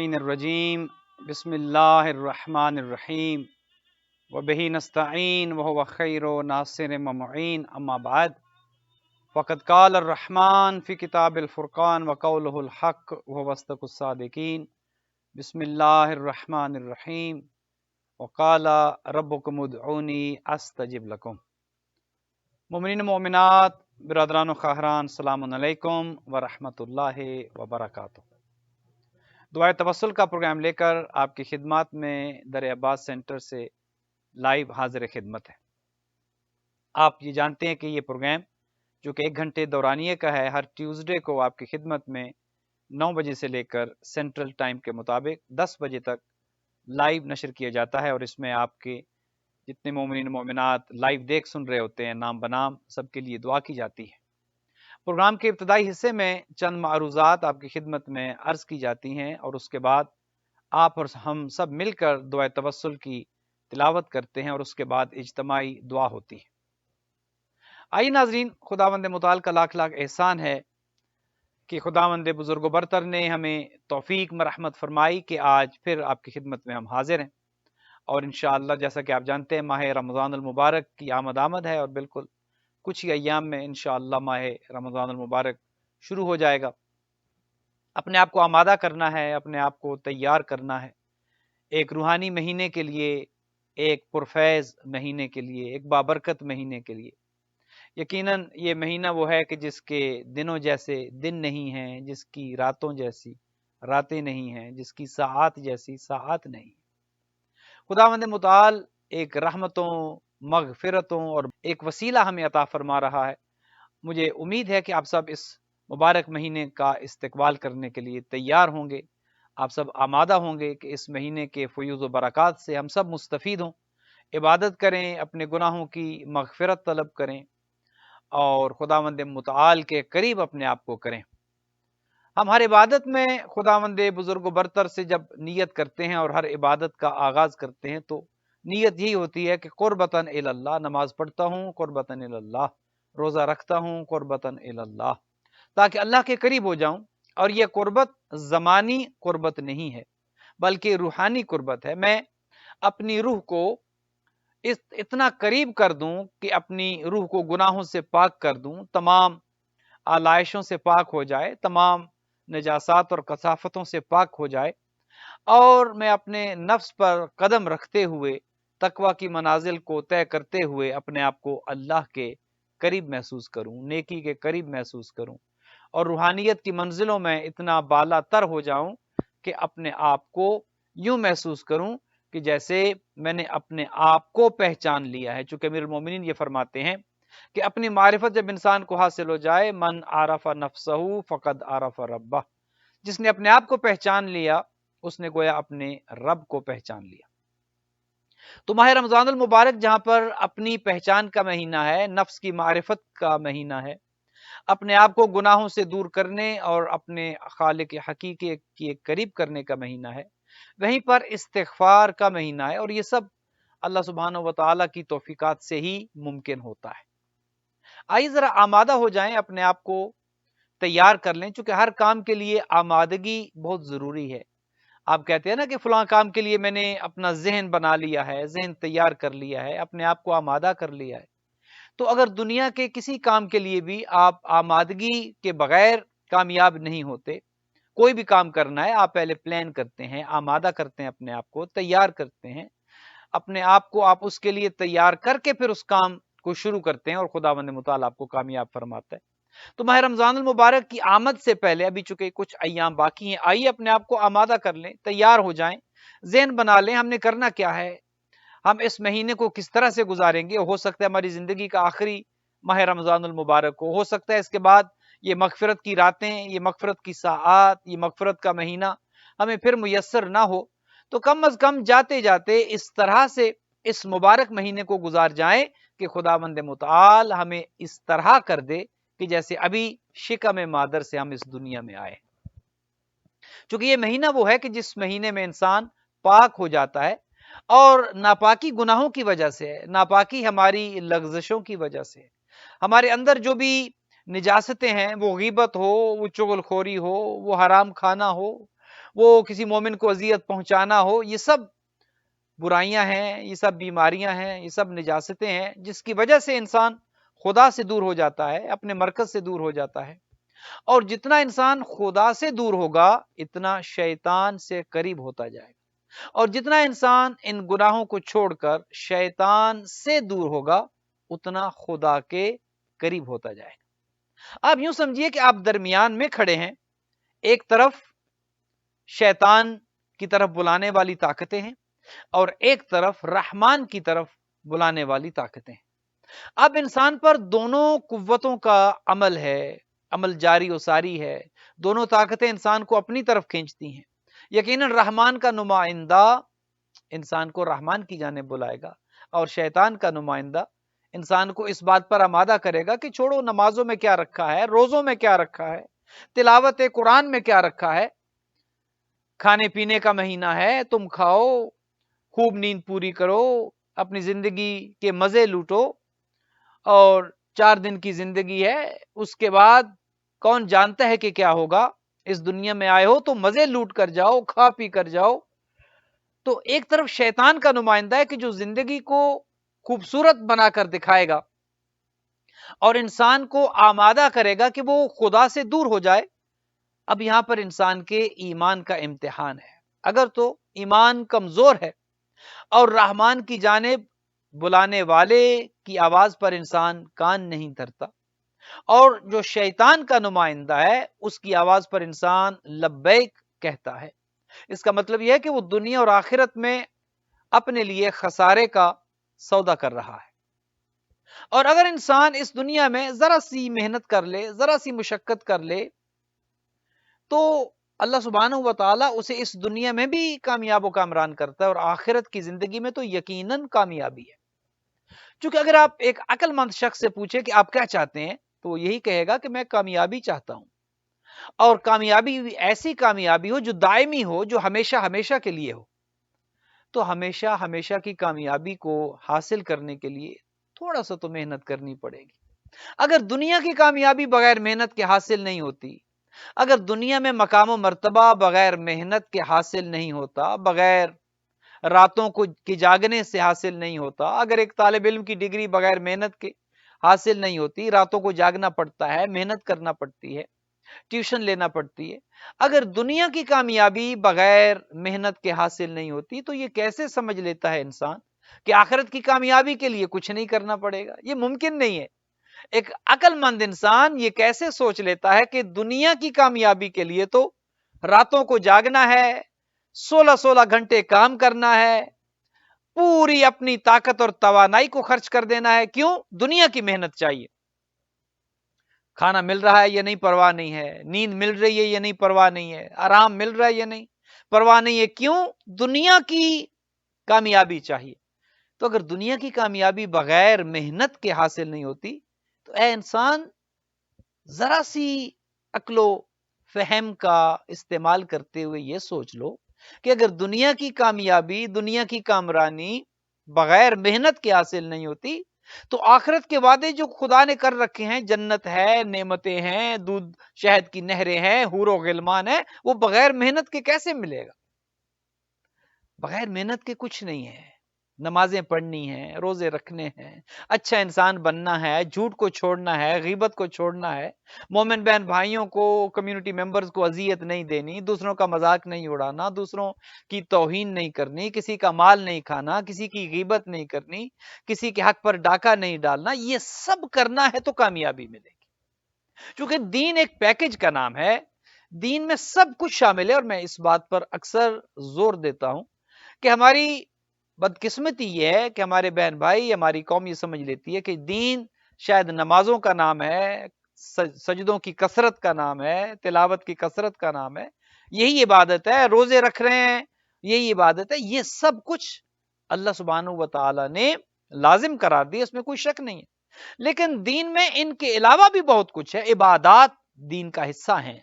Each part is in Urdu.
الرجیم بسم اللہ الرحمن الرحیم وبہ نستعین وهو خیر ناصر ومعین اما بعد فقد قال الرحمن فی کتاب الفرقان وقولہ الحق وهو اصدق الصادقین بسم اللہ الرحمن الرحیم وقال ربکم ادعونی استجب لکم۔ مومنین مومنات، برادران و خواہران، السلام علیکم ورحمۃ اللہ وبرکاتہ۔ دعائے توسل کا پروگرام لے کر آپ کی خدمات میں در عباس سینٹر سے لائیو حاضر خدمت ہے۔ آپ یہ جانتے ہیں کہ یہ پروگرام جو کہ 1 گھنٹے دورانیے کا ہے، ہر ٹیوزڈے کو آپ کی خدمت میں 9 بجے سے لے کر سینٹرل ٹائم کے مطابق 10 بجے تک لائیو نشر کیا جاتا ہے، اور اس میں آپ کے جتنے مومنین مومنات لائیو دیکھ سن رہے ہوتے ہیں، نام بنام سب کے لیے دعا کی جاتی ہے۔ پروگرام کے ابتدائی حصے میں چند معروضات آپ کی خدمت میں عرض کی جاتی ہیں، اور اس کے بعد آپ اور ہم سب مل کر دعائے توسل کی تلاوت کرتے ہیں، اور اس کے بعد اجتماعی دعا ہوتی ہے۔ آئیے ناظرین، خداوند متعال کا لاکھ لاکھ احسان ہے کہ خداوند بزرگ و برتر نے ہمیں توفیق مرحمت فرمائی کہ آج پھر آپ کی خدمت میں ہم حاضر ہیں، اور انشاءاللہ جیسا کہ آپ جانتے ہیں ماہ رمضان المبارک کی آمد ہے، اور بالکل کچھ ہی ایام میں انشاءاللہ ماہ رمضان المبارک شروع ہو جائے گا۔ اپنے آپ کو آمادہ کرنا ہے، اپنے آپ کو تیار کرنا ہے ایک روحانی مہینے کے لیے، ایک پرفیض مہینے کے لیے، ایک بابرکت مہینے کے لیے۔ یقیناً یہ مہینہ وہ ہے کہ جس کے دنوں جیسے دن نہیں ہیں، جس کی راتوں جیسی راتیں نہیں ہیں، جس کی ساعات جیسی ساعات نہیں۔ خداوند متعال ایک رحمتوں، مغفرتوں اور ایک وسیلہ ہمیں عطا فرما رہا ہے۔ مجھے امید ہے کہ آپ سب اس مبارک مہینے کا استقبال کرنے کے لیے تیار ہوں گے، آپ سب آمادہ ہوں گے کہ اس مہینے کے فیوز و برکات سے ہم سب مستفید ہوں، عبادت کریں، اپنے گناہوں کی مغفرت طلب کریں، اور خداوند متعال کے قریب اپنے آپ کو کریں۔ ہم ہر عبادت میں خداوند بزرگ و برتر سے جب نیت کرتے ہیں اور ہر عبادت کا آغاز کرتے ہیں تو نیت یہی ہوتی ہے کہ قربتاً الی اللہ، نماز پڑھتا ہوں قربتاً الی اللہ، روزہ رکھتا ہوں قربتاً الی اللہ، تاکہ اللہ کے قریب ہو جاؤں۔ اور یہ قربت زمانی قربت نہیں ہے بلکہ روحانی قربت ہے۔ میں اپنی روح کو اتنا قریب کر دوں کہ اپنی روح کو گناہوں سے پاک کر دوں، تمام آلائشوں سے پاک ہو جائے، تمام نجاسات اور کثافتوں سے پاک ہو جائے، اور میں اپنے نفس پر قدم رکھتے ہوئے تقوی کی منازل کو طے کرتے ہوئے اپنے آپ کو اللہ کے قریب محسوس کروں، نیکی کے قریب محسوس کروں، اور روحانیت کی منزلوں میں اتنا بالا تر ہو جاؤں کہ اپنے آپ کو یوں محسوس کروں کہ جیسے میں نے اپنے آپ کو پہچان لیا ہے۔ چونکہ امیر المومنین یہ فرماتے ہیں کہ اپنی معرفت جب انسان کو حاصل ہو جائے، من عرف نفسہ فقد عرف ربہ، جس نے اپنے آپ کو پہچان لیا اس نے گویا اپنے رب کو پہچان لیا۔ تو ماہ رمضان المبارک جہاں پر اپنی پہچان کا مہینہ ہے، نفس کی معرفت کا مہینہ ہے، اپنے آپ کو گناہوں سے دور کرنے اور اپنے خالق حقیقی کے قریب کرنے کا مہینہ ہے، وہیں پر استغفار کا مہینہ ہے، اور یہ سب اللہ سبحانہ و تعالیٰ کی توفیقات سے ہی ممکن ہوتا ہے۔ آئیے ذرا آمادہ ہو جائیں، اپنے آپ کو تیار کر لیں، چونکہ ہر کام کے لیے آمادگی بہت ضروری ہے۔ آپ کہتے ہیں نا کہ فلاں کام کے لیے میں نے اپنا ذہن بنا لیا ہے، ذہن تیار کر لیا ہے، اپنے آپ کو آمادہ کر لیا ہے، تو اگر دنیا کے کسی کام کے لیے بھی آپ آمادگی کے بغیر کامیاب نہیں ہوتے، کوئی بھی کام کرنا ہے آپ پہلے پلان کرتے ہیں، آمادہ کرتے ہیں، اپنے آپ کو تیار کرتے ہیں، اپنے آپ کو آپ اس کے لیے تیار کر کے پھر اس کام کو شروع کرتے ہیں، اور خداوند متعال آپ کو کامیاب فرماتا ہے۔ تو ماہ رمضان المبارک کی آمد سے پہلے ابھی چونکہ کچھ ایام باقی ہیں، آئیے اپنے آپ کو آمادہ کر لیں، تیار ہو جائیں، ذہن بنا لیں ہم نے کرنا کیا ہے، ہم اس مہینے کو کس طرح سے گزاریں گے۔ ہو سکتا ہے ہماری زندگی کا آخری ماہ رمضان المبارک ہو سکتا ہے اس کے بعد یہ مغفرت کی راتیں، یہ مغفرت کی ساعات، یہ مغفرت کا مہینہ ہمیں پھر میسر نہ ہو، تو کم از کم جاتے جاتے اس طرح سے اس مبارک مہینے کو گزار جائیں کہ خداوند متعال ہمیں اس طرح کر دے کہ جیسے ابھی شکم مادر سے ہم اس دنیا میں آئے۔ چونکہ یہ مہینہ وہ ہے کہ جس مہینے میں انسان پاک ہو جاتا ہے، اور ناپاکی گناہوں کی وجہ سے ہے، ناپاکی ہماری لغزشوں کی وجہ سے ہے، ہمارے اندر جو بھی نجاستیں ہیں، وہ غیبت ہو، وہ چغل خوری ہو، وہ حرام کھانا ہو، وہ کسی مومن کو اذیت پہنچانا ہو، یہ سب برائیاں ہیں، یہ سب بیماریاں ہیں، یہ سب نجاستیں ہیں، جس کی وجہ سے انسان خدا سے دور ہو جاتا ہے، اپنے مرکز سے دور ہو جاتا ہے۔ اور جتنا انسان خدا سے دور ہوگا اتنا شیطان سے قریب ہوتا جائے گا، اور جتنا انسان ان گناہوں کو چھوڑ کر شیطان سے دور ہوگا اتنا خدا کے قریب ہوتا جائے گا۔ آپ یوں سمجھیے کہ آپ درمیان میں کھڑے ہیں، ایک طرف شیطان کی طرف بلانے والی طاقتیں ہیں اور ایک طرف رحمان کی طرف بلانے والی طاقتیں ہیں۔ اب انسان پر دونوں قوتوں کا عمل ہے، عمل جاری و ساری ہے، دونوں طاقتیں انسان کو اپنی طرف کھینچتی ہیں۔ یقیناً رحمان کا نمائندہ انسان کو رحمان کی جانب بلائے گا، اور شیطان کا نمائندہ انسان کو اس بات پر آمادہ کرے گا کہ چھوڑو، نمازوں میں کیا رکھا ہے، روزوں میں کیا رکھا ہے، تلاوت قرآن میں کیا رکھا ہے، کھانے پینے کا مہینہ ہے، تم کھاؤ، خوب نیند پوری کرو، اپنی زندگی کے مزے لوٹو، اور 4 دن کی زندگی ہے، اس کے بعد کون جانتا ہے کہ کیا ہوگا، اس دنیا میں آئے ہو تو مزے لوٹ کر جاؤ، کھا پی کر جاؤ۔ تو ایک طرف شیطان کا نمائندہ ہے کہ جو زندگی کو خوبصورت بنا کر دکھائے گا اور انسان کو آمادہ کرے گا کہ وہ خدا سے دور ہو جائے۔ اب یہاں پر انسان کے ایمان کا امتحان ہے۔ اگر تو ایمان کمزور ہے اور رحمان کی جانب بلانے والے کی آواز پر انسان کان نہیں دھرتا، اور جو شیطان کا نمائندہ ہے اس کی آواز پر انسان لبیک کہتا ہے، اس کا مطلب یہ ہے کہ وہ دنیا اور آخرت میں اپنے لیے خسارے کا سودا کر رہا ہے۔ اور اگر انسان اس دنیا میں ذرا سی محنت کر لے، ذرا سی مشقت کر لے، تو اللہ سبحانہ و تعالیٰ اسے اس دنیا میں بھی کامیاب و کامران کرتا ہے، اور آخرت کی زندگی میں تو یقیناً کامیابی ہے۔ چونکہ اگر آپ ایک عقل مند شخص سے پوچھیں کہ آپ کیا چاہتے ہیں، تو وہ یہی کہے گا کہ میں کامیابی چاہتا ہوں، اور کامیابی ایسی کامیابی ہو جو دائمی ہو، جو ہمیشہ ہمیشہ کے لیے ہو۔ تو ہمیشہ ہمیشہ کی کامیابی کو حاصل کرنے کے لیے تھوڑا سا تو محنت کرنی پڑے گی۔ اگر دنیا کی کامیابی بغیر محنت کے حاصل نہیں ہوتی، اگر دنیا میں مقام و مرتبہ بغیر محنت کے حاصل نہیں ہوتا، بغیر راتوں کو کی جاگنے سے حاصل نہیں ہوتا، اگر ایک طالب علم کی ڈگری بغیر محنت کے حاصل نہیں ہوتی، راتوں کو جاگنا پڑتا ہے، محنت کرنا پڑتی ہے، ٹیوشن لینا پڑتی ہے، اگر دنیا کی کامیابی بغیر محنت کے حاصل نہیں ہوتی، تو یہ کیسے سمجھ لیتا ہے انسان کہ آخرت کی کامیابی کے لیے کچھ نہیں کرنا پڑے گا؟ یہ ممکن نہیں ہے۔ ایک عقل مند انسان یہ کیسے سوچ لیتا ہے کہ دنیا کی کامیابی کے لیے تو راتوں کو جاگنا ہے، 16 گھنٹے کام کرنا ہے، پوری اپنی طاقت اور توانائی کو خرچ کر دینا ہے؟ کیوں؟ دنیا کی محنت چاہیے۔ کھانا مل رہا ہے یا نہیں پرواہ نہیں ہے، نیند مل رہی ہے یا نہیں پرواہ نہیں ہے، آرام مل رہا ہے یا نہیں پرواہ نہیں ہے۔ کیوں؟ دنیا کی کامیابی چاہیے۔ تو اگر دنیا کی کامیابی بغیر محنت کے حاصل نہیں ہوتی، تو اے انسان ذرا سی عقل و فہم کا استعمال کرتے ہوئے یہ سوچ لو کہ اگر دنیا کی کامیابی، دنیا کی کامرانی بغیر محنت کے حاصل نہیں ہوتی، تو آخرت کے وعدے جو خدا نے کر رکھے ہیں، جنت ہے، نعمتیں ہیں، دودھ شہد کی نہریں ہیں، حور و غلمان ہیں، وہ بغیر محنت کے کیسے ملے گا؟ بغیر محنت کے کچھ نہیں ہے۔ نمازیں پڑھنی ہیں، روزے رکھنے ہیں، اچھا انسان بننا ہے، جھوٹ کو چھوڑنا ہے، غیبت کو چھوڑنا ہے، مومن بہن بھائیوں کو، کمیونٹی ممبرز کو اذیت نہیں دینی، دوسروں کا مذاق نہیں اڑانا، دوسروں کی توہین نہیں کرنی، کسی کا مال نہیں کھانا، کسی کی غیبت نہیں کرنی، کسی کے حق پر ڈاکہ نہیں ڈالنا، یہ سب کرنا ہے تو کامیابی ملے گی۔ چونکہ دین ایک پیکج کا نام ہے، دین میں سب کچھ شامل ہے، اور میں اس بات پر اکثر زور دیتا ہوں کہ ہماری بدقسمتی یہ ہے کہ ہمارے بہن بھائی، ہماری قوم یہ سمجھ لیتی ہے کہ دین شاید نمازوں کا نام ہے، سجدوں کی کثرت کا نام ہے، تلاوت کی کثرت کا نام ہے، یہی عبادت ہے، روزے رکھ رہے ہیں یہی عبادت ہے۔ یہ سب کچھ اللہ سبحانہ و تعالی نے لازم قرار دی، اس میں کوئی شک نہیں ہے، لیکن دین میں ان کے علاوہ بھی بہت کچھ ہے۔ عبادات دین کا حصہ ہیں،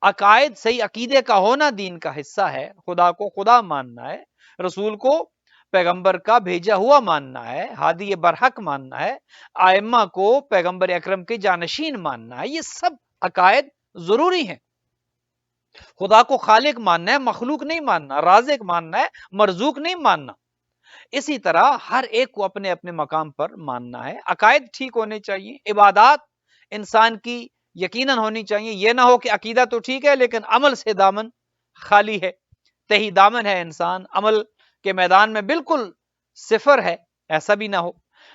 عقائد، صحیح عقیدے کا ہونا دین کا حصہ ہے، خدا کو خدا ماننا ہے، رسول کو پیغمبر کا بھیجا ہوا ماننا ہے، ہادی برحق ماننا ہے، ائمہ کو پیغمبر اکرم کے جانشین ماننا ہے، یہ سب عقائد ضروری ہیں۔ خدا کو خالق ماننا ہے، مخلوق نہیں ماننا، رازق ماننا ہے، مرزوق نہیں ماننا۔ اسی طرح ہر ایک کو اپنے اپنے مقام پر ماننا ہے، عقائد ٹھیک ہونے چاہیے، عبادات انسان کی یقیناً ہونی چاہیے، یہ نہ ہو کہ عقیدہ تو ٹھیک ہے لیکن عمل سے دامن خالی ہے، تہی دامن ہے انسان، عمل کے میدان میں بالکل صفر ہے، ایسا بھی نہ ہو۔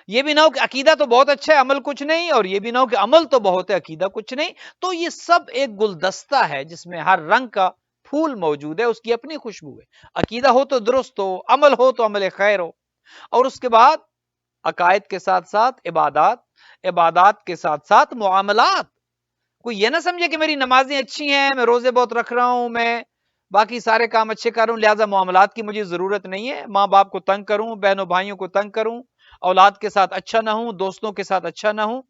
یہ بھی نہ ہو کہ عقیدہ تو بہت اچھا ہے عمل کچھ نہیں، اور یہ بھی نہ ہو کہ عمل تو بہت ہے عقیدہ کچھ نہیں۔ تو یہ سب ایک گلدستہ ہے جس میں ہر رنگ کا پھول موجود ہے، اس کی اپنی خوشبو ہے۔ عقیدہ ہو تو درست ہو، عمل ہو تو عمل خیر ہو، اور اس کے بعد عقائد کے ساتھ ساتھ عبادات، عبادات کے ساتھ ساتھ معاملات۔ کوئی یہ نہ سمجھے کہ میری نمازیں اچھی ہیں، میں روزے بہت رکھ رہا ہوں، میں باقی سارے کام اچھے کر رہا ہوں، لہٰذا معاملات کی مجھے ضرورت نہیں ہے، ماں باپ کو تنگ کروں، بہنوں بھائیوں کو تنگ کروں، اولاد کے ساتھ اچھا نہ ہوں، دوستوں کے ساتھ اچھا نہ ہوں،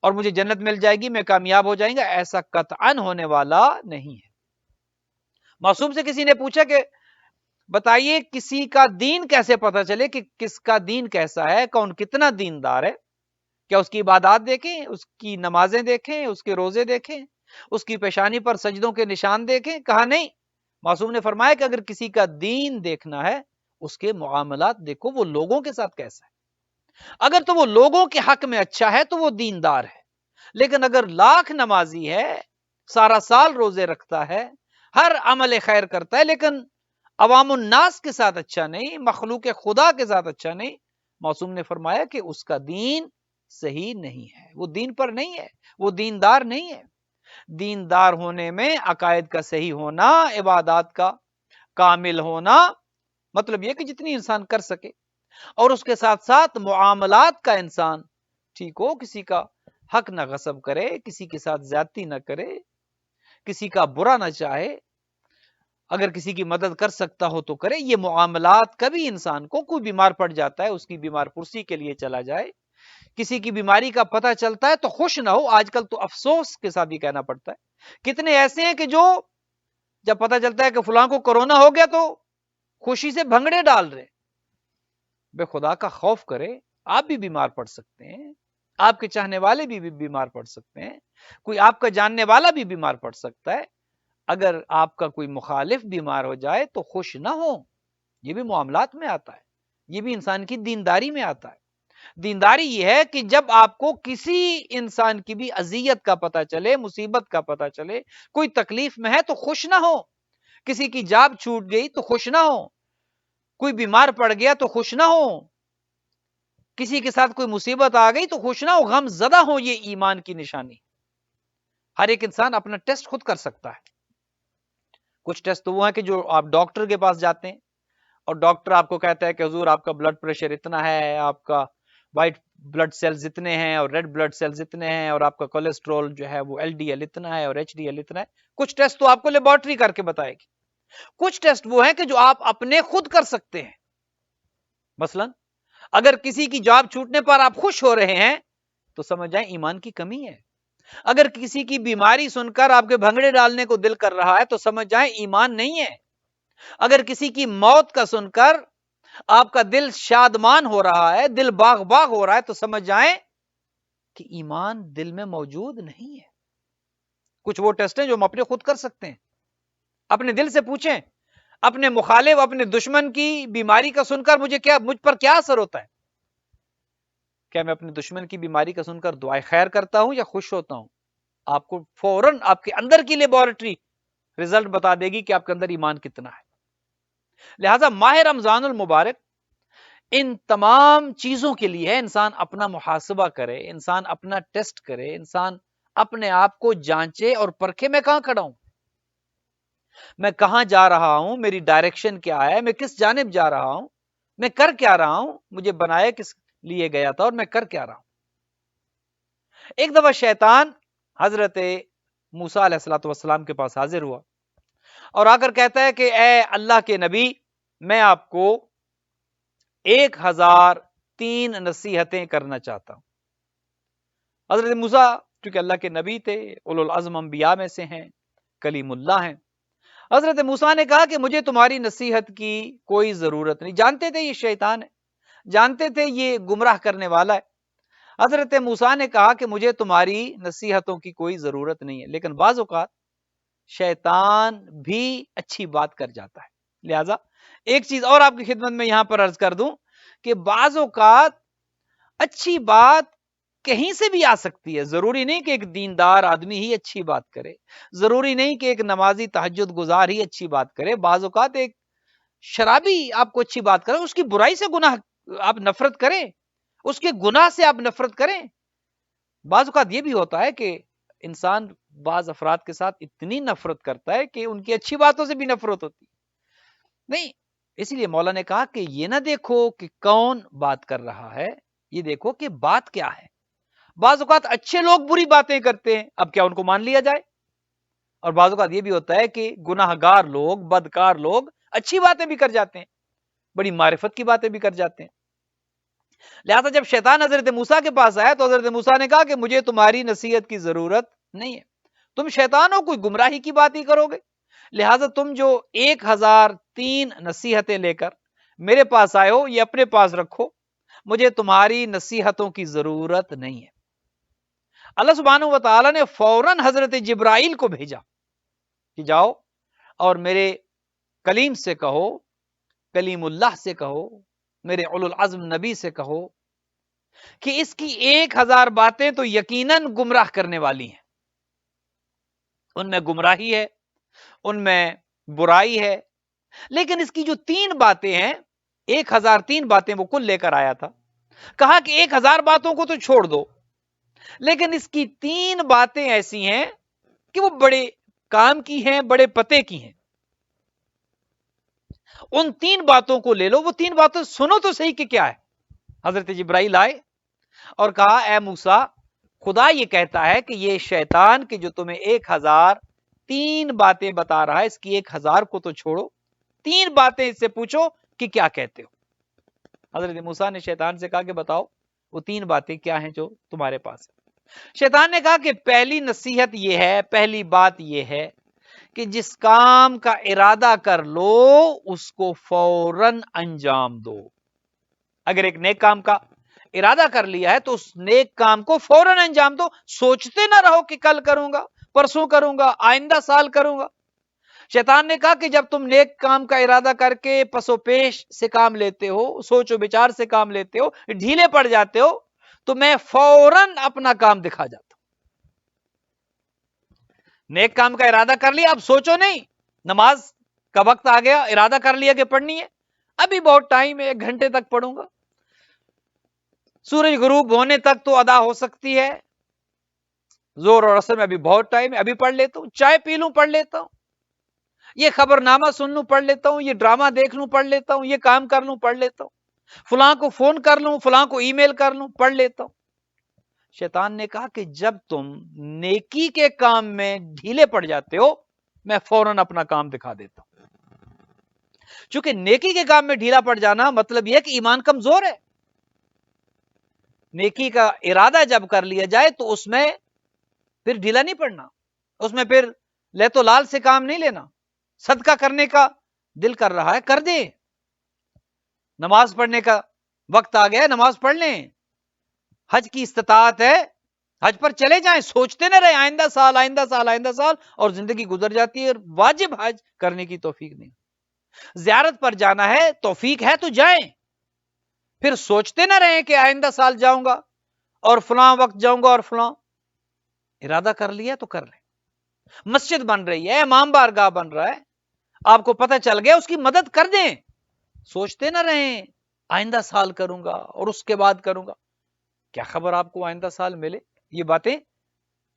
اور مجھے جنت مل جائے گی، میں کامیاب ہو جائیں گا، ایسا قطعاً ہونے والا نہیں ہے۔ معصوم سے کسی نے پوچھا کہ بتائیے کسی کا دین کیسے پتا چلے کہ کس کا دین کیسا ہے، کون کتنا دیندار ہے؟ کیا اس کی عبادات دیکھیں، اس کی نمازیں دیکھیں، اس کے روزے دیکھیں، اس کی پیشانی پر سجدوں کے نشان دیکھیں؟ کہا نہیں۔ معصوم نے فرمایا کہ اگر کسی کا دین دیکھنا ہے، اس کے معاملات دیکھو، وہ لوگوں کے ساتھ کیسا ہے۔ اگر تو وہ لوگوں کے حق میں اچھا ہے تو وہ دیندار ہے، لیکن اگر لاکھ نمازی ہے، سارا سال روزے رکھتا ہے، ہر عمل خیر کرتا ہے، لیکن عوام الناس کے ساتھ اچھا نہیں، مخلوق خدا کے ساتھ اچھا نہیں، معصوم نے فرمایا کہ اس کا دین صحیح نہیں ہے، وہ دین پر نہیں ہے، وہ دیندار نہیں ہے۔ دیندار ہونے میں عقائد کا صحیح ہونا، عبادات کا کامل ہونا، مطلب یہ کہ جتنی انسان کر سکے، اور اس کے ساتھ ساتھ معاملات کا انسان ٹھیک ہو، کسی کا حق نہ غصب کرے، کسی کے ساتھ زیادتی نہ کرے، کسی کا برا نہ چاہے، اگر کسی کی مدد کر سکتا ہو تو کرے۔ یہ معاملات کبھی انسان کو کوئی بیمار پڑ جاتا ہے، اس کی بیمار پرسی کے لیے چلا جائے، کسی کی بیماری کا پتہ چلتا ہے تو خوش نہ ہو، آج کل تو افسوس کے ساتھ بھی کہنا پڑتا ہے، کتنے ایسے ہیں کہ جو جب پتہ چلتا ہے کہ فلاں کو کورونا ہو گیا تو خوشی سے بھنگڑے ڈال رہے۔ بے خدا کا خوف کرے، آپ بھی بیمار پڑ سکتے ہیں، آپ کے چاہنے والے بھی بیمار پڑ سکتے ہیں، کوئی آپ کا جاننے والا بھی بیمار پڑ سکتا ہے۔ اگر آپ کا کوئی مخالف بیمار ہو جائے تو خوش نہ ہو، یہ بھی معاملات میں آتا ہے، یہ بھی انسان کی دینداری میں آتا ہے۔ دینداری یہ ہے کہ جب آپ کو کسی انسان کی بھی اذیت کا پتہ چلے، مصیبت کا پتہ چلے، کوئی تکلیف میں ہے تو خوش نہ ہو، کسی کی جاب چھوٹ گئی تو خوش نہ ہو، کوئی بیمار پڑ گیا تو خوش نہ ہو، کسی کے ساتھ کوئی مصیبت آ گئی تو خوش نہ ہو، غم زدہ ہو۔ یہ ایمان کی نشانی۔ ہر ایک انسان اپنا ٹیسٹ خود کر سکتا ہے۔ کچھ ٹیسٹ تو وہ ہیں کہ جو آپ ڈاکٹر کے پاس جاتے ہیں اور ڈاکٹر آپ کو کہتا ہے کہ حضور آپ کا بلڈ پریشر اتنا ہے، آپ کا وائٹ بلڈ سیلز اتنے ہیں اور ریڈ بلڈ سیلز اتنے ہیں، اور آپ کا کولیسٹرول جو ہے وہ LDL اتنا ہے اور HDL اتنا ہے۔ کچھ ٹیسٹ تو آپ کو لیبارٹری کر کے بتائے گی، کچھ ٹیسٹ وہ ہیں کہ جو آپ اپنے خود کر سکتے ہیں۔ مثلا اگر کسی کی جاب چھوٹنے پر آپ خوش ہو رہے ہیں تو سمجھ جائیں ایمان کی کمی ہے۔ اگر کسی کی بیماری سن کر آپ کے بھنگڑے ڈالنے کو دل کر رہا ہے تو سمجھ جائیں ایمان نہیں ہے۔ اگر کسی کی موت کا سن کر آپ کا دل شادمان ہو رہا ہے، دل باغ باغ ہو رہا ہے تو سمجھ جائیں کہ ایمان دل میں موجود نہیں ہے۔ کچھ وہ ٹیسٹ ہیں جو ہم اپنے خود کر سکتے ہیں۔ اپنے دل سے پوچھیں، اپنے مخالف، اپنے دشمن کی بیماری کا سن کر مجھ پر کیا اثر ہوتا ہے؟ کیا میں اپنے دشمن کی بیماری کا سن کر دعائے خیر کرتا ہوں یا خوش ہوتا ہوں؟ آپ کو فوراً آپ کے اندر کی لیبارٹری رزلٹ بتا دے گی کہ آپ کے اندر ایمان کتنا ہے۔ لہٰذا ماہ رمضان المبارک ان تمام چیزوں کے لیے ہے، انسان اپنا محاسبہ کرے، انسان اپنا ٹیسٹ کرے، انسان اپنے آپ کو جانچے اور پرکھے میں کہاں کھڑا ہوں، میں کہاں جا رہا ہوں، میری ڈائریکشن کیا ہے، میں کس جانب جا رہا ہوں، میں کر کیا رہا ہوں، مجھے بنایا کس لیے گیا تھا اور میں کر کیا رہا ہوں۔ ایک دفعہ شیطان حضرت موسیٰ علیہ الصلوۃ والسلام کے پاس حاضر ہوا اور آ کر کہتا ہے کہ اے اللہ کے نبی، میں آپ کو 1003 نصیحتیں کرنا چاہتا ہوں۔ حضرت موسیٰ چونکہ اللہ کے نبی تھے، اولو العزم انبیاء میں سے ہیں، کلیم اللہ ہیں، حضرت موسیٰ نے کہا کہ مجھے تمہاری نصیحت کی کوئی ضرورت نہیں۔ جانتے تھے یہ شیطان ہے، جانتے تھے یہ گمراہ کرنے والا ہے۔ حضرت موسیٰ نے کہا کہ مجھے تمہاری نصیحتوں کی کوئی ضرورت نہیں ہے، لیکن بعض اوقات شیطان بھی اچھی بات کر جاتا ہے۔ لہذا ایک چیز اور آپ کی خدمت میں یہاں پر عرض کر دوں کہ بعض اوقات اچھی بات کہیں سے بھی آ سکتی ہے، ضروری نہیں کہ ایک دیندار آدمی ہی اچھی بات کرے، ضروری نہیں کہ ایک نمازی تہجد گزار ہی اچھی بات کرے، بعض اوقات ایک شرابی آپ کو اچھی بات کرے، اس کی برائی سے گناہ آپ نفرت کریں، اس کے گناہ سے آپ نفرت کریں۔ بعض اوقات یہ بھی ہوتا ہے کہ انسان بعض افراد کے ساتھ اتنی نفرت کرتا ہے کہ ان کی اچھی باتوں سے بھی نفرت ہوتی نہیں۔ اسی لیے مولا نے کہا کہ یہ نہ دیکھو کہ کون بات کر رہا ہے، یہ دیکھو کہ بات کیا ہے۔ بعض اوقات اچھے لوگ بری باتیں کرتے ہیں، اب کیا ان کو مان لیا جائے؟ اور بعض اوقات یہ بھی ہوتا ہے کہ گناہ گار لوگ، بدکار لوگ اچھی باتیں بھی کر جاتے ہیں، بڑی معرفت کی باتیں بھی کر جاتے ہیں۔ لہذا جب شیطان حضرت موسیٰ کے پاس آیا تو حضرت موسیٰ نے کہا کہ مجھے تمہاری نصیحت کی ضرورت نہیں ہے، تم شیطان ہو، کوئی گمراہی کی بات ہی کرو گے، لہذا تم جو 1003 نصیحتیں لے کر میرے پاس آئے ہو یہ اپنے پاس رکھو، مجھے تمہاری نصیحتوں کی ضرورت نہیں ہے۔ اللہ سبحانہ و تعالی نے فوراً حضرت جبرائیل کو بھیجا کہ جاؤ اور میرے کلیم سے کہو، کلیم اللہ سے کہو، میرے اولو العزم نبی سے کہو کہ اس کی 1000 باتیں تو یقیناً گمراہ کرنے والی ہیں، ان میں گمراہی ہے، ان میں برائی ہے، لیکن اس کی جو 3 باتیں ہیں، 1003 باتیں وہ کل لے کر آیا تھا، کہا کہ 1000 باتوں کو تو چھوڑ دو، لیکن اس کی 3 باتیں ایسی ہیں کہ وہ بڑے کام کی ہیں، بڑے پتے کی ہیں، ان 3 باتوں کو لے لو، وہ 3 باتیں سنو تو صحیح کہ کیا ہے۔ حضرت جبرائیل آئے اور کہا اے موسیٰ، خدا یہ کہتا ہے کہ یہ شیطان کہ جو تمہیں 1003 باتیں بتا رہا ہے، اس کی 1000 کو تو چھوڑو، 3 باتیں اس سے پوچھو کہ کیا کہتے ہو۔ حضرت موسیٰ نے شیطان سے کہا کہ بتاؤ وہ 3 باتیں کیا ہیں جو تمہارے پاس ہے۔ شیطان نے کہا کہ پہلی نصیحت یہ ہے، پہلی بات یہ ہے کہ جس کام کا ارادہ کر لو اس کو فوراً انجام دو۔ اگر ایک نیک کام کا ارادہ کر لیا ہے تو اس نیک کام کو فوراً انجام دو، سوچتے نہ رہو کہ کل کروں گا، پرسوں کروں گا، آئندہ سال کروں گا۔ شیطان نے کہا کہ جب تم نیک کام کا ارادہ کر کے پسو پیش سے کام لیتے ہو، سوچ و بچار سے کام لیتے ہو، ڈھیلے پڑ جاتے ہو، تو میں فوراً اپنا کام دکھا جاتا ہوں۔ نیک کام کا ارادہ کر لیا، اب سوچو نہیں، نماز کا وقت آ گیا، ارادہ کر لیا کہ پڑھنی ہے، ابھی بہت ٹائم ہے، 1 گھنٹے تک پڑھوں گا، سورج غروب ہونے تک تو ادا ہو سکتی ہے، زور اور اثر میں ابھی بہت ٹائم ہے، ابھی پڑھ لیتا ہوں، چائے پی لوں پڑھ لیتا ہوں، یہ خبر نامہ سن لوں پڑھ لیتا ہوں، یہ ڈرامہ دیکھ لوں پڑھ لیتا ہوں، یہ کام کر لوں پڑھ لیتا ہوں، فلاں کو فون کر لوں، فلاں کو ای میل کر لوں پڑھ لیتا ہوں۔ شیطان نے کہا کہ جب تم نیکی کے کام میں ڈھیلے پڑ جاتے ہو میں فوراً اپنا کام دکھا دیتا ہوں۔ چونکہ نیکی کے کام میں ڈھیلا پڑ جانا مطلب یہ ہے کہ ایمان کمزور ہے۔ نیکی کا ارادہ جب کر لیا جائے تو اس میں پھر ڈھیلا نہیں پڑنا، اس میں پھر لے تو لال سے کام نہیں لینا، صدقہ کرنے کا دل کر رہا ہے کر دے، نماز پڑھنے کا وقت آ گیا نماز پڑھ لیں، حج کی استطاعت ہے حج پر چلے جائیں، سوچتے نہ رہے آئندہ سال آئندہ سال آئندہ سال، اور زندگی گزر جاتی ہے اور واجب حج کرنے کی توفیق نہیں۔ زیارت پر جانا ہے، توفیق ہے تو جائیں، پھر سوچتے نہ رہے کہ آئندہ سال جاؤں گا اور فلاں وقت جاؤں گا، اور فلاں ارادہ کر لیا تو کر لیں۔ مسجد بن رہی ہے، امام بارگاہ بن رہا ہے، آپ کو پتہ چل گیا، اس کی مدد کر دیں، سوچتے نہ رہیں آئندہ سال کروں گا اور اس کے بعد کروں گا، کیا خبر آپ کو آئندہ سال ملے۔ یہ باتیں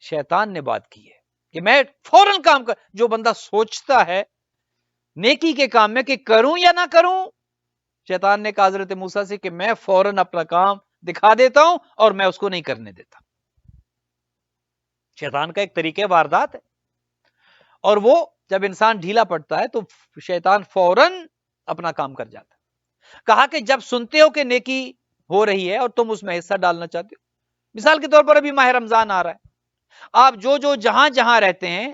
شیطان نے بات کی ہے کہ میں فوراً کام کر، جو بندہ سوچتا ہے نیکی کے کام میں کہ کروں یا نہ کروں، شیطان نے کہا حضرت موسیٰ سے کہ میں فوراً اپنا کام دکھا دیتا ہوں اور میں اس کو نہیں کرنے دیتا۔ شیطان کا ایک طریقہ واردات ہے، اور وہ جب انسان ڈھیلا پڑتا ہے تو شیطان فوراً اپنا کام کر جاتا ہے۔ کہا کہ جب سنتے ہو کہ نیکی ہو رہی ہے اور تم اس میں حصہ ڈالنا چاہتے ہو، مثال کے طور پر ابھی ماہ رمضان آ رہا ہے، آپ جو جہاں جہاں رہتے ہیں،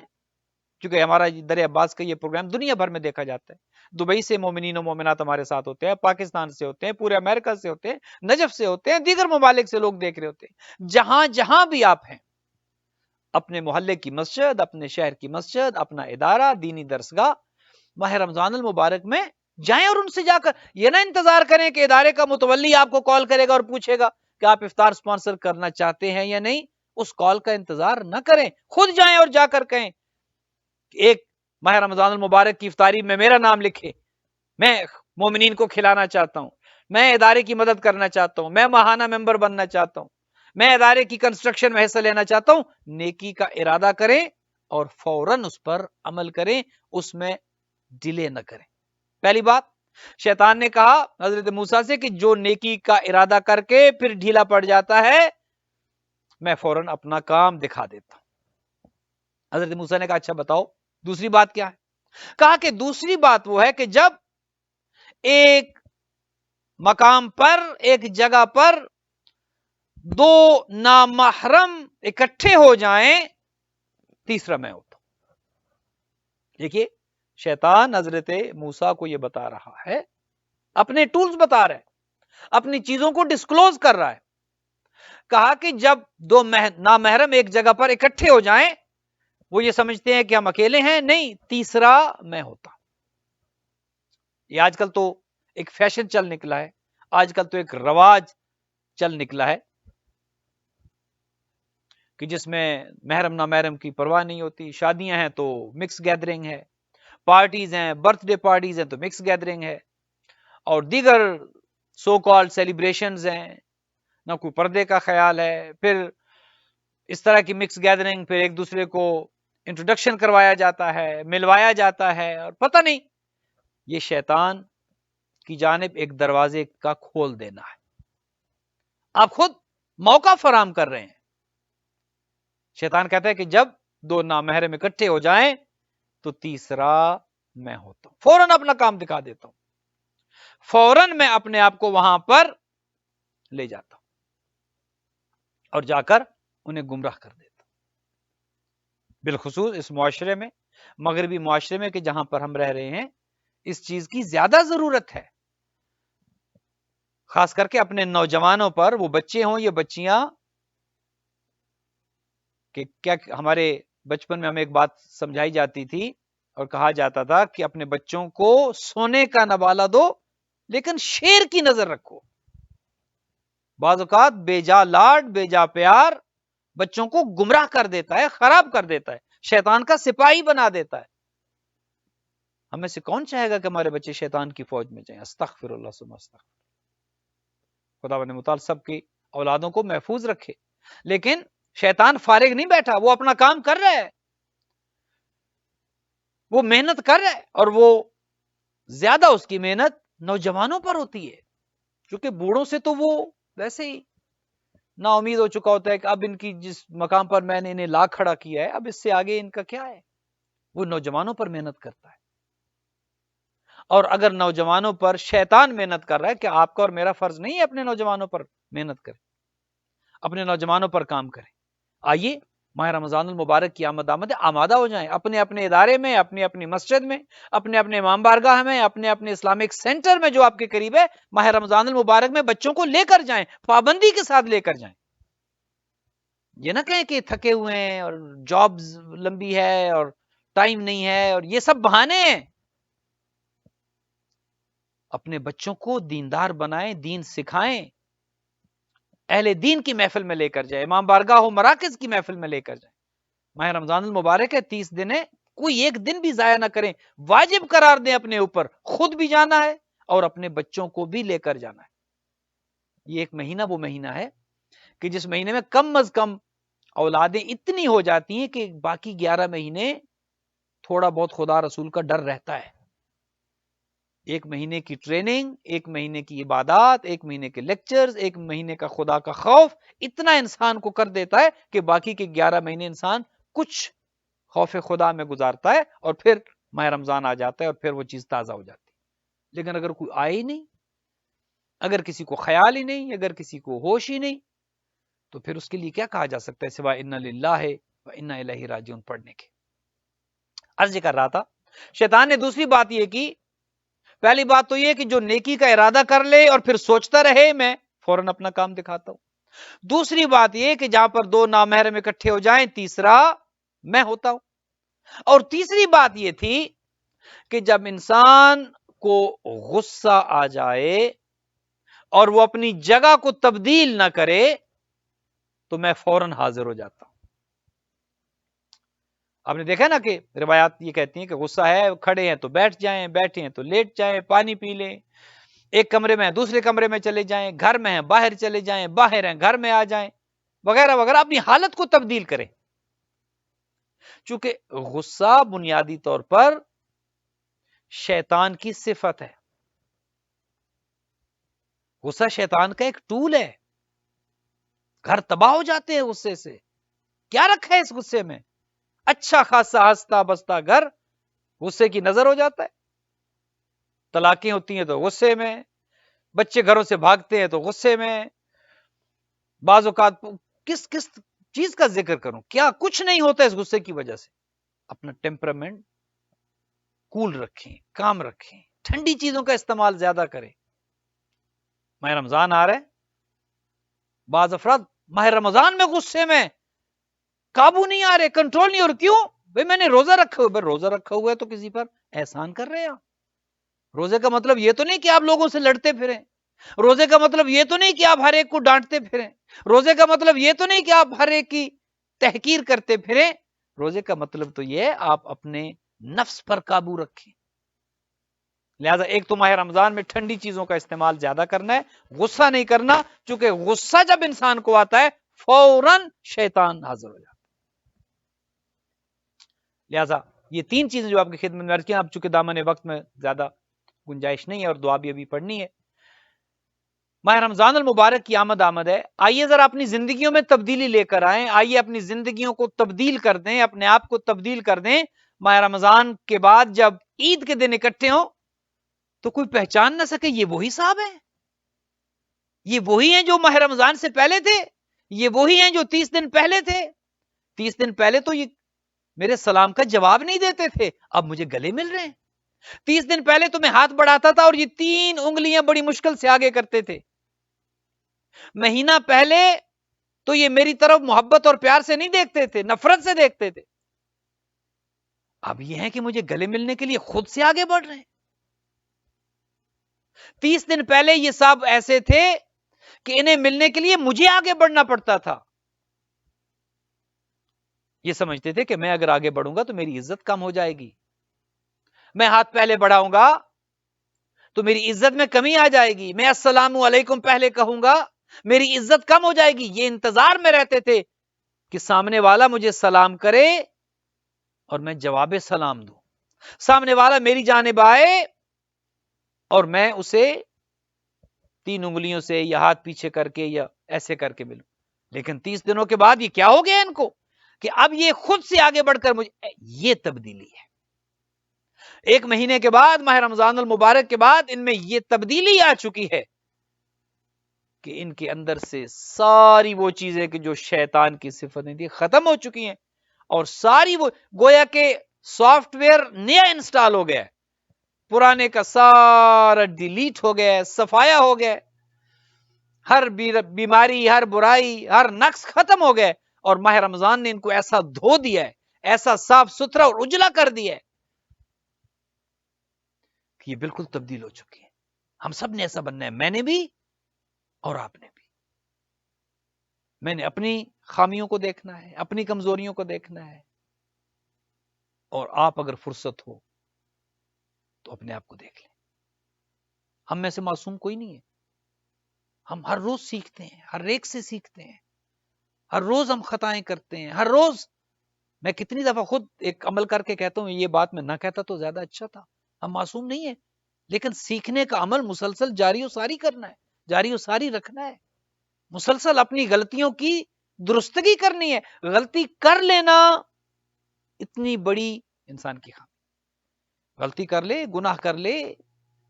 کیونکہ ہمارا در عباس کا یہ پروگرام دنیا بھر میں دیکھا جاتا ہے، دبئی سے مومنین و مومنات ہمارے ساتھ ہوتے ہیں، پاکستان سے ہوتے ہیں، پورے امریکہ سے ہوتے ہیں، نجف سے ہوتے ہیں، دیگر ممالک سے لوگ دیکھ رہے ہوتے ہیں، جہاں جہاں بھی آپ ہیں، اپنے محلے کی مسجد، اپنے شہر کی مسجد، اپنا ادارہ، دینی درسگاہ ماہ رمضان المبارک میں جائیں، اور ان سے جا کر یہ نہ انتظار کریں کہ ادارے کا متولی آپ کو کال کرے گا اور پوچھے گا کہ آپ افطار سپانسر کرنا چاہتے ہیں یا نہیں. اس کال کا انتظار نہ کریں، خود جائیں اور جا کر کہیں ایک ماہ رمضان المبارک کی افطاری میں میرا نام لکھے، میں مومنین کو کھلانا چاہتا ہوں، میں ادارے کی مدد کرنا چاہتا ہوں، میں ماہانہ ممبر بننا چاہتا ہوں، میں ادارے کی کنسٹرکشن میں حصہ لینا چاہتا ہوں. نیکی کا ارادہ کریں اور فوراً اس پر عمل کریں، اس میں ڈیلے نہ کریں. پہلی بات، شیطان نے کہا حضرت موسیٰ سے کہ جو نیکی کا ارادہ کر کے پھر ڈھیلا پڑ جاتا ہے میں فوراً اپنا کام دکھا دیتا ہوں. حضرت موسیٰ نے کہا اچھا بتاؤ دوسری بات کیا ہے؟ کہا کہ دوسری بات وہ ہے کہ جب ایک مقام پر، ایک جگہ پر دو نامحرم اکٹھے ہو جائیں، تیسرا میں ہوتا ہوں. دیکھیے شیطان حضرت موسیٰ کو یہ بتا رہا ہے، اپنے ٹولز بتا رہا ہے، اپنی چیزوں کو ڈسکلوز کر رہا ہے. کہا کہ جب دو نامحرم ایک جگہ پر اکٹھے ہو جائیں، وہ یہ سمجھتے ہیں کہ ہم اکیلے ہیں، نہیں، تیسرا میں ہوتا ہوں. یہ آج کل تو ایک فیشن چل نکلا ہے، آج کل تو ایک رواج چل نکلا ہے کہ جس میں محرم نامحرم کی پرواہ نہیں ہوتی. شادیاں ہیں تو مکس گیدرنگ ہے، پارٹیز ہیں، برتھ ڈے پارٹیز ہیں تو مکس گیدرنگ ہے، اور دیگر سو کال سیلیبریشنز ہیں، نہ کوئی پردے کا خیال ہے. پھر اس طرح کی مکس گیدرنگ، پھر ایک دوسرے کو انٹروڈکشن کروایا جاتا ہے، ملوایا جاتا ہے، اور پتہ نہیں یہ شیطان کی جانب ایک دروازے کا کھول دینا ہے. آپ خود موقع فراہم کر رہے ہیں. شیطان کہتا ہے کہ جب دو نامحرم اکٹھے ہو جائیں تو تیسرا میں ہوتا ہوں، فوراً اپنا کام دکھا دیتا ہوں، فوراً میں اپنے آپ کو وہاں پر لے جاتا ہوں اور جا کر انہیں گمراہ کر دیتا ہوں. بالخصوص اس معاشرے میں، مغربی معاشرے میں کہ جہاں پر ہم رہ رہے ہیں، اس چیز کی زیادہ ضرورت ہے، خاص کر کے اپنے نوجوانوں پر. وہ بچے ہوں یا بچیاں، کہ کیا ہمارے بچپن میں ہمیں ایک بات سمجھائی جاتی تھی اور کہا جاتا تھا کہ اپنے بچوں کو سونے کا نوالا دو لیکن شیر کی نظر رکھو. بعض اوقات بے جا لاڈ، بے جا پیار بچوں کو گمراہ کر دیتا ہے، خراب کر دیتا ہے، شیطان کا سپاہی بنا دیتا ہے. ہمیں سے کون چاہے گا کہ ہمارے بچے شیطان کی فوج میں جائیں؟ استغفر اللہ ثم استغفر. خداوند متعال سب کی اولادوں کو محفوظ رکھے. لیکن شیطان فارغ نہیں بیٹھا، وہ اپنا کام کر رہا ہے، وہ محنت کر رہا ہے، اور وہ زیادہ اس کی محنت نوجوانوں پر ہوتی ہے، کیونکہ بوڑھوں سے تو وہ ویسے ہی نا امید ہو چکا ہوتا ہے کہ اب ان کی جس مقام پر میں نے انہیں لا کھڑا کیا ہے، اب اس سے آگے ان کا کیا ہے. وہ نوجوانوں پر محنت کرتا ہے. اور اگر نوجوانوں پر شیطان محنت کر رہا ہے، کہ آپ کا اور میرا فرض نہیں ہے اپنے نوجوانوں پر محنت کریں، اپنے نوجوانوں پر کام کریں. آئیے ماہ رمضان المبارک کی آمد آمادہ ہو جائیں، اپنے اپنے ادارے میں، اپنی اپنی مسجد میں، اپنے اپنے امام بارگاہ میں، اپنے اپنے اسلامک سینٹر میں جو آپ کے قریب ہے، ماہ رمضان المبارک میں بچوں کو لے کر جائیں، پابندی کے ساتھ لے کر جائیں. یہ نہ کہیں کہ تھکے ہوئے ہیں اور جابز لمبی ہے اور ٹائم نہیں ہے، اور یہ سب بہانے ہیں. اپنے بچوں کو دیندار بنائیں، دین سکھائیں، اہل دین کی محفل میں لے کر جائیں، امام بارگاہ ہو مراکز کی محفل میں لے کر جائیں. ماہ رمضان المبارک ہے، 30 دن ہے، کوئی ایک دن بھی ضائع نہ کریں، واجب قرار دیں اپنے اوپر، خود بھی جانا ہے اور اپنے بچوں کو بھی لے کر جانا ہے. یہ ایک مہینہ وہ مہینہ ہے کہ جس مہینے میں کم از کم اولادیں اتنی ہو جاتی ہیں کہ باقی 11 مہینے تھوڑا بہت خدا رسول کا ڈر رہتا ہے. ایک مہینے کی ٹریننگ، ایک مہینے کی عبادات، ایک مہینے کے لیکچرز، ایک مہینے کا خدا کا خوف اتنا انسان کو کر دیتا ہے کہ باقی کے 11 مہینے انسان کچھ خوف خدا میں گزارتا ہے، اور پھر ماہ رمضان آ جاتا ہے اور پھر وہ چیز تازہ ہو جاتی ہے. لیکن اگر کوئی آئے ہی نہیں، اگر کسی کو خیال ہی نہیں، اگر کسی کو ہوش ہی نہیں، تو پھر اس کے لیے کیا کہا جا سکتا ہے سوائے انا للہ و انا الیہ راجعون پڑھنے کے. عرض کر رہا تھا شیطان نے دوسری بات یہ کی، پہلی بات تو یہ کہ جو نیکی کا ارادہ کر لے اور پھر سوچتا رہے میں فوراً اپنا کام دکھاتا ہوں، دوسری بات یہ کہ جہاں پر دو نامحرم اکٹھے ہو جائیں تیسرا میں ہوتا ہوں. اور تیسری بات یہ تھی کہ جب انسان کو غصہ آ جائے اور وہ اپنی جگہ کو تبدیل نہ کرے تو میں فوراً حاضر ہو جاتا ہوں. آپ نے دیکھا نا کہ روایات یہ کہتی ہیں کہ غصہ ہے، کھڑے ہیں تو بیٹھ جائیں، بیٹھے ہیں تو لیٹ جائیں، پانی پی لیں، ایک کمرے میں دوسرے کمرے میں چلے جائیں، گھر میں ہیں باہر چلے جائیں، باہر ہیں گھر میں آ جائیں، وغیرہ وغیرہ، اپنی حالت کو تبدیل کریں. چونکہ غصہ بنیادی طور پر شیطان کی صفت ہے. غصہ شیطان کا ایک ٹول ہے. گھر تباہ ہو جاتے ہیں غصے سے. کیا رکھا ہے اس غصے میں؟ اچھا خاصا ہنستا بستا گھر غصے کی نظر ہو جاتا ہے. طلاقیں ہوتی ہیں تو غصے میں، بچے گھروں سے بھاگتے ہیں تو غصے میں. بعض اوقات کس کس چیز کا ذکر کروں، کیا کچھ نہیں ہوتا اس غصے کی وجہ سے. اپنا ٹیمپرامنٹ کول رکھیں، کام رکھیں، ٹھنڈی چیزوں کا استعمال زیادہ کریں. ماہ رمضان آ رہے، بعض افراد ماہ رمضان میں غصے میں قابو نہیں آ رہے، کنٹرول نہیں. اور کیوں؟ بھئی میں نے روزہ رکھا ہوا. روزہ رکھا ہوا ہے تو کسی پر احسان کر رہے ہیں. روزے کا مطلب یہ تو نہیں کہ آپ لوگوں سے لڑتے پھریں. روزے کا مطلب یہ تو نہیں کہ آپ ہر ایک کو ڈانٹتے پھریں. روزے کا مطلب یہ تو نہیں کہ آپ ہر ایک کی تحقیر کرتے پھریں. روزے کا مطلب تو یہ آپ اپنے نفس پر قابو رکھیں. لہذا ایک تو ماہ رمضان میں ٹھنڈی چیزوں کا استعمال زیادہ کرنا ہے، غصہ نہیں کرنا، چونکہ غصہ جب انسان کو آتا ہے فوراً شیطان حاضر ہو جاتا ہے. لہذا یہ تین چیزیں جو آپ کی خدمت میں عرض کی، اب چونکہ دامن وقت میں زیادہ گنجائش نہیں ہے اور دعا بھی ابھی پڑھنی ہے. ماہ رمضان المبارک کی آمد ہے. آئیے ذرا اپنی زندگیوں میں تبدیلی لے کر آئیں. آئیے اپنی زندگیوں کو تبدیل کر دیں، اپنے آپ کو تبدیل کر دیں. ماہ رمضان کے بعد جب عید کے دن اکٹھے ہوں تو کوئی پہچان نہ سکے یہ وہی صاحب ہیں، یہ وہی ہیں جو ماہ رمضان سے پہلے تھے، یہ وہی ہیں جو 30 دن پہلے تھے. 30 دن پہلے تو یہ میرے سلام کا جواب نہیں دیتے تھے، اب مجھے گلے مل رہے ہیں. 30 دن پہلے تو میں ہاتھ بڑھاتا تھا اور یہ 3 انگلیاں بڑی مشکل سے آگے کرتے تھے. مہینہ پہلے تو یہ میری طرف محبت اور پیار سے نہیں دیکھتے تھے، نفرت سے دیکھتے تھے. اب یہ ہے کہ مجھے گلے ملنے کے لیے خود سے آگے بڑھ رہے ہیں. 30 دن پہلے یہ صاحب ایسے تھے کہ انہیں ملنے کے لیے مجھے آگے بڑھنا پڑتا تھا. یہ سمجھتے تھے کہ میں اگر آگے بڑھوں گا تو میری عزت کم ہو جائے گی، میں ہاتھ پہلے بڑھاؤں گا تو میری عزت میں کمی آ جائے گی، میں السلام علیکم پہلے کہوں گا میری عزت کم ہو جائے گی. یہ انتظار میں رہتے تھے کہ سامنے والا مجھے سلام کرے اور میں جواب سلام دوں، سامنے والا میری جانب آئے اور میں اسے 3 انگلیوں سے یا ہاتھ پیچھے کر کے یا ایسے کر کے ملوں. لیکن 30 دنوں کے بعد یہ کیا ہو گیا ان کو کہ اب یہ خود سے آگے بڑھ کر مجھے، یہ تبدیلی ہے. 1 مہینے کے بعد ماہ رمضان المبارک کے بعد ان میں یہ تبدیلی آ چکی ہے کہ ان کے اندر سے ساری وہ چیزیں کہ جو شیطان کی صفتیں تھی ختم ہو چکی ہیں، اور ساری وہ گویا کہ سافٹ ویئر نیا انسٹال ہو گیا ہے، پرانے کا سارا ڈیلیٹ ہو گیا ہے، صفایا ہو گیا ہے. ہر بیماری، ہر برائی، ہر نقص ختم ہو گئے. اور ماہ رمضان نے ان کو ایسا دھو دیا ہے، ایسا صاف ستھرا اور اجلا کر دیا ہے کہ یہ بالکل تبدیل ہو چکی ہے. ہم سب نے ایسا بننا ہے، میں نے بھی اور آپ نے بھی. میں نے اپنی خامیوں کو دیکھنا ہے، اپنی کمزوریوں کو دیکھنا ہے، اور آپ اگر فرصت ہو تو اپنے آپ کو دیکھ لیں. ہم میں سے معصوم کوئی نہیں ہے. ہم ہر روز سیکھتے ہیں، ہر ایک سے سیکھتے ہیں، ہر روز ہم خطائیں کرتے ہیں. ہر روز میں کتنی دفعہ خود ایک عمل کر کے کہتا ہوں یہ بات میں نہ کہتا تو زیادہ اچھا تھا. ہم معصوم نہیں ہیں، لیکن سیکھنے کا عمل مسلسل جاری و ساری کرنا ہے، جاری و ساری رکھنا ہے. مسلسل اپنی غلطیوں کی درستگی کرنی ہے. غلطی کر لینا اتنی بڑی انسان کی خامی. غلطی کر لے، گناہ کر لے،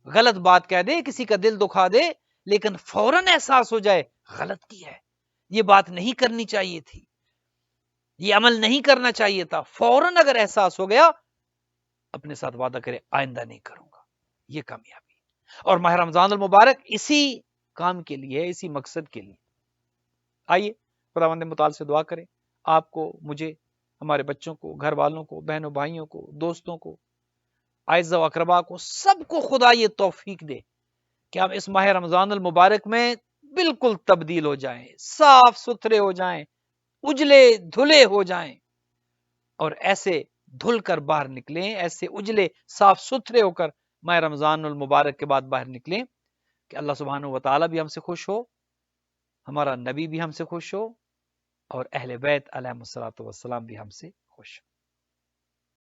غلط بات کہہ دے، کسی کا دل دکھا دے، لیکن فوراً احساس ہو جائے غلط کی ہے، یہ بات نہیں کرنی چاہیے تھی، یہ عمل نہیں کرنا چاہیے تھا. فوراً اگر احساس ہو گیا اپنے ساتھ وعدہ کرے آئندہ نہیں کروں گا. یہ کامیابی. اور ماہ رمضان المبارک اسی کام کے لیے، اسی مقصد کے لیے آئیے خداوند متعال سے دعا کریں، آپ کو، مجھے، ہمارے بچوں کو، گھر والوں کو، بہنوں بھائیوں کو، دوستوں کو، اعزاء و اقربا کو، سب کو خدا یہ توفیق دے کہ ہم اس ماہ رمضان المبارک میں بالکل تبدیل ہو جائیں، صاف ستھرے ہو جائیں، اجلے دھلے ہو جائیں، اور ایسے دھل کر باہر نکلیں، ایسے اجلے صاف ستھرے ہو کر ماہ رمضان المبارک کے بعد باہر نکلیں کہ اللہ سبحانہ و تعالیٰ بھی ہم سے خوش ہو، ہمارا نبی بھی ہم سے خوش ہو، اور اہل بیت علیہ الصلوۃ والسلام بھی ہم سے خوش ہو۔